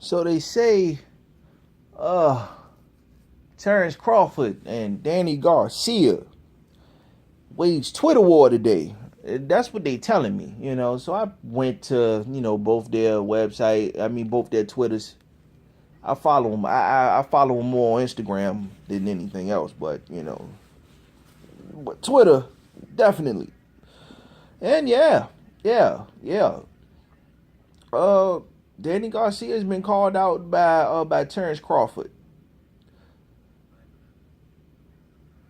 So they say, uh, Terrence Crawford and Danny Garcia waged Twitter war today. That's what they telling me. So I went to, both their website. I mean, both their Twitters. I follow them. I follow them more on Instagram than anything else. But Twitter, definitely. And yeah. Uh, Danny Garcia has been called out by Terrence Crawford.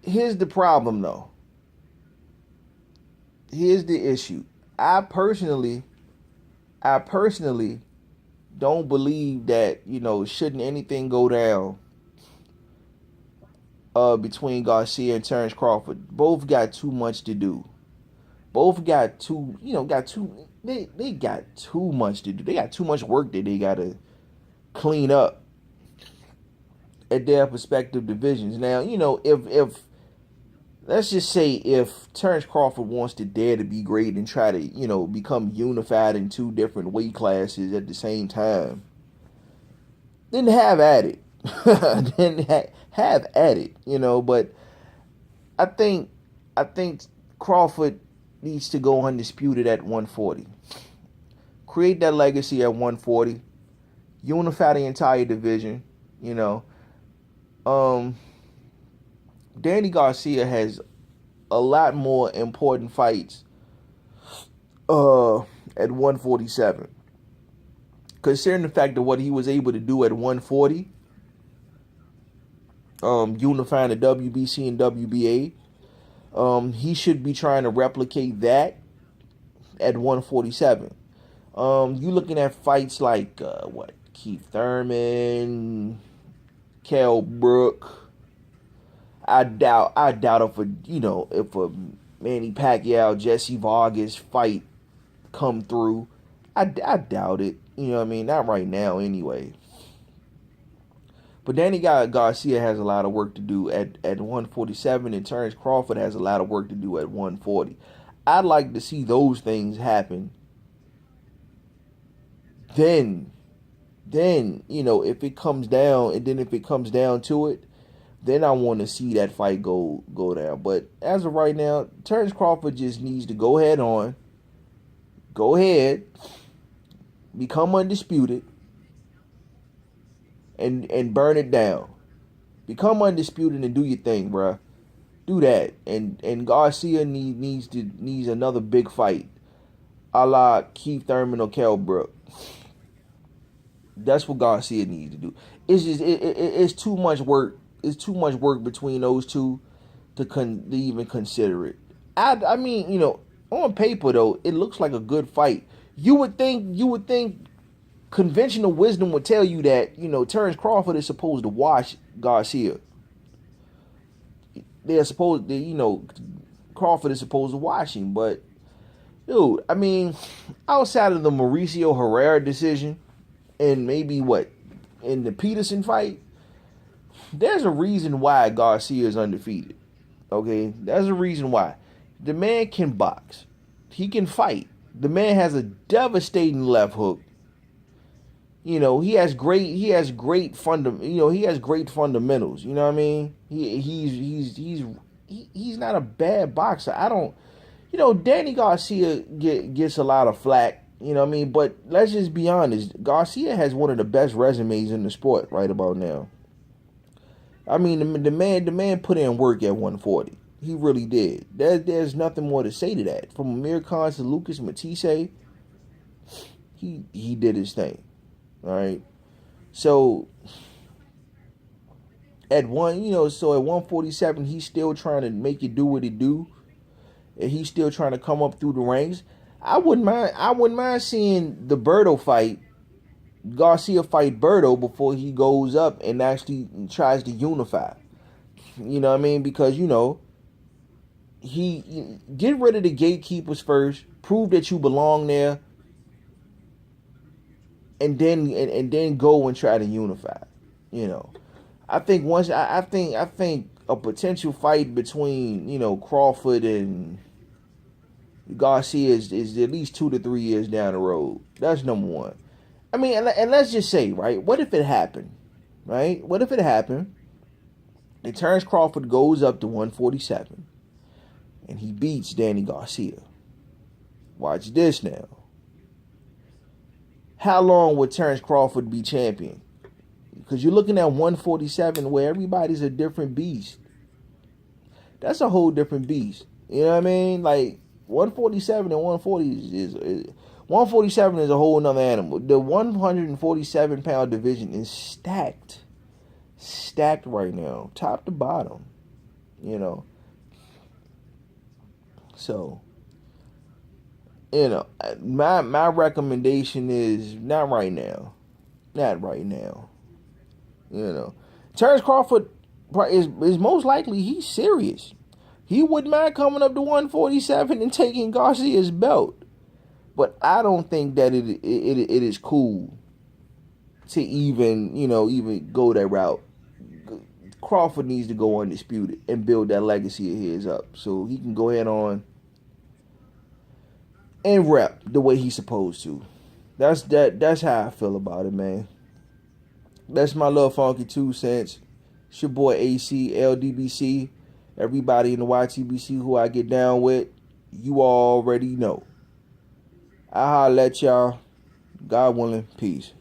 Here's the problem, though. Here's the issue. I personally don't believe that shouldn't anything go down between Garcia and Terrence Crawford. Both got too much to do. Both got too they got too much to do. They got too much work that they gotta clean up at their respective divisions. Now, if let's just say if Terrence Crawford wants to dare to be great and try to, become unified in two different weight classes at the same time, then have at it. Have at it, But I think Crawford needs to go undisputed at 140. Create that legacy at 140. Unify the entire division. Danny Garcia has a lot more important fights at 147. Considering the fact of what he was able to do at 140, unifying the WBC and WBA, he should be trying to replicate that at 147. You looking at fights like Keith Thurman, Kell Brook. I doubt if a Manny Pacquiao, Jesse Vargas fight come through. I doubt it. Not right now anyway. But Danny Garcia has a lot of work to do at 147, and Terrence Crawford has a lot of work to do at 140. I'd like to see those things happen. Then if it comes down to it, then I want to see that fight go down. But as of right now, Terrence Crawford just needs to go ahead, become undisputed, and burn it down. Become undisputed and do your thing, bruh. Do that. And Garcia needs another big fight, a la Keith Thurman or Kell Brook. That's what Garcia needs to do. It's too much work. It's too much work between those two to even consider it. I mean, on paper though, it looks like a good fight. You would think conventional wisdom would tell you that, Terrence Crawford is supposed to watch Garcia. Crawford is supposed to watch him, but dude, I mean, outside of the Mauricio Herrera decision and maybe in the Peterson fight, there's a reason why Garcia is undefeated. Okay? There's a reason why. The man can box. He can fight. The man has a devastating left hook. He has great fundamentals. You know what I mean? He's not a bad boxer. Danny Garcia gets a lot of flack. You know what I mean? But let's just be honest. Garcia has one of the best resumes in the sport right about now. I mean, the man put in work at 140. He really did. There's nothing more to say to that. From Amir Khan to Lucas Matisse, he did his thing. All right. So at 147, he's still trying to make it do what it do, and he's still trying to come up through the ranks. I wouldn't mind seeing the Berto fight. Garcia fight Berto before he goes up and actually tries to unify. You know what I mean? Because, he get rid of the gatekeepers first, prove that you belong there, and then go and try to unify. I think a potential fight between, Crawford and Garcia is at least 2 to 3 years down the road. That's number one. I mean, and let's just say, right? What if it happened, right? What if it happened? And Terrence Crawford goes up to 147 and he beats Danny Garcia. Watch this now. How long would Terrence Crawford be champion? Because you're looking at 147 where everybody's a different beast. That's a whole different beast. You know what I mean? Like 147 and 140 is 147 is a whole nother animal. The 147-pound division is stacked. Stacked right now, top to bottom. You know. So, you know, my recommendation is not right now. Not right now. You know. Terrence Crawford is most likely he's serious. He wouldn't mind coming up to 147 and taking Garcia's belt. But I don't think that it is cool to even go that route. Crawford needs to go undisputed and build that legacy of his up so he can go ahead on and rep the way he's supposed to. That's how I feel about it, man. That's my little funky 2 cents. It's your boy AC, LDBC. Everybody in the YTBC who I get down with, you already know. I'll holler at y'all. God willing, peace.